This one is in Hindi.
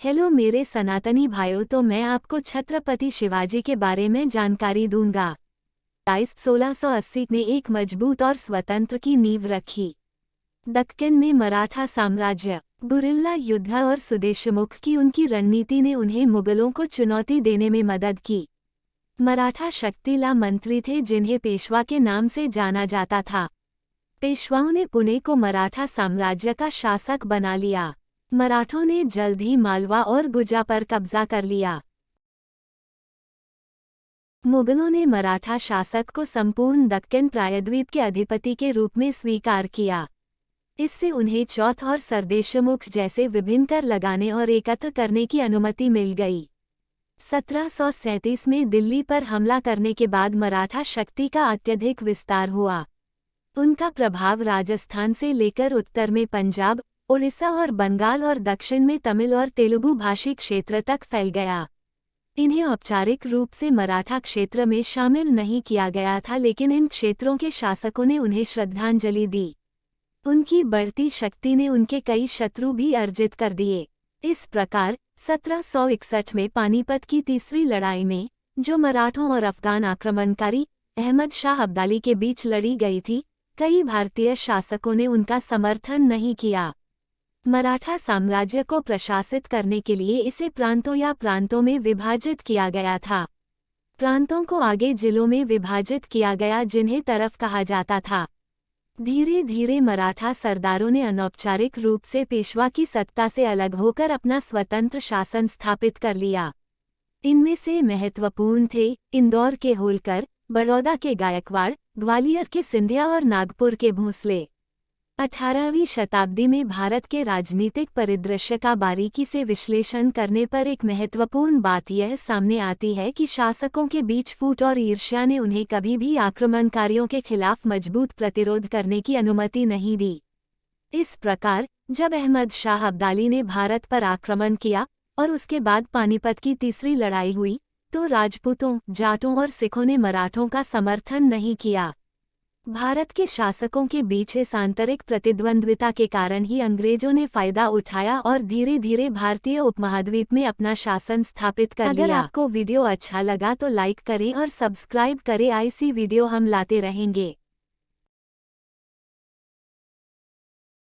हेलो मेरे सनातनी भाइयों, तो मैं आपको छत्रपति शिवाजी के बारे में जानकारी दूंगा। 1680 ने एक मजबूत और स्वतंत्र की नींव रखी। दक्कन में मराठा साम्राज्य, गुरिल्ला युद्ध और सुदेशमुख की उनकी रणनीति ने उन्हें मुगलों को चुनौती देने में मदद की। मराठा शक्तिला मंत्री थे जिन्हें पेशवा के नाम से जाना जाता था। पेशवाओं ने पुणे को मराठा साम्राज्य का शासक बना लिया। मराठों ने जल्द ही मालवा और गुर्जर पर कब्जा कर लिया। मुगलों ने मराठा शासक को संपूर्ण दक्कन प्रायद्वीप के अधिपति के रूप में स्वीकार किया। इससे उन्हें चौथ और सरदेशमुख जैसे विभिन्न कर लगाने और एकत्र करने की अनुमति मिल गई। 1737 में दिल्ली पर हमला करने के बाद मराठा शक्ति का अत्यधिक विस्तार हुआ। उनका प्रभाव राजस्थान से लेकर उत्तर में पंजाब, उड़ीसा और बंगाल और दक्षिण में तमिल और तेलुगु भाषी क्षेत्र तक फैल गया। इन्हें औपचारिक रूप से मराठा क्षेत्र में शामिल नहीं किया गया था, लेकिन इन क्षेत्रों के शासकों ने उन्हें श्रद्धांजलि दी। उनकी बढ़ती शक्ति ने उनके कई शत्रु भी अर्जित कर दिए। इस प्रकार 1761 में पानीपत की तीसरी लड़ाई में, जो मराठों और अफगान आक्रमणकारी अहमद शाह अब्दाली के बीच लड़ी गई थी, कई भारतीय शासकों ने उनका समर्थन नहीं किया। मराठा साम्राज्य को प्रशासित करने के लिए इसे प्रांतों या प्रांतों में विभाजित किया गया था। प्रांतों को आगे जिलों में विभाजित किया गया, जिन्हें तरफ कहा जाता था। धीरे धीरे मराठा सरदारों ने अनौपचारिक रूप से पेशवा की सत्ता से अलग होकर अपना स्वतंत्र शासन स्थापित कर लिया। इनमें से महत्वपूर्ण थे इंदौर के होलकर, बड़ौदा के गायकवाड़, ग्वालियर के सिंधिया और नागपुर के भोंसले। 18वीं शताब्दी में भारत के राजनीतिक परिदृश्य का बारीकी से विश्लेषण करने पर एक महत्वपूर्ण बात यह सामने आती है कि शासकों के बीच फूट और ईर्ष्या ने उन्हें कभी भी आक्रमणकारियों के खिलाफ मजबूत प्रतिरोध करने की अनुमति नहीं दी। इस प्रकार जब अहमद शाह अब्दाली ने भारत पर आक्रमण किया और उसके बाद पानीपत की तीसरी लड़ाई हुई, तो राजपूतों, जाटों और सिखों ने मराठों का समर्थन नहीं किया। भारत के शासकों के बीच इस आंतरिक प्रतिद्वंद्विता के कारण ही अंग्रेजों ने फायदा उठाया और धीरे धीरे भारतीय उपमहाद्वीप में अपना शासन स्थापित कर लिया। अगर आपको वीडियो अच्छा लगा तो लाइक करें और सब्सक्राइब करें। ऐसी वीडियो हम लाते रहेंगे।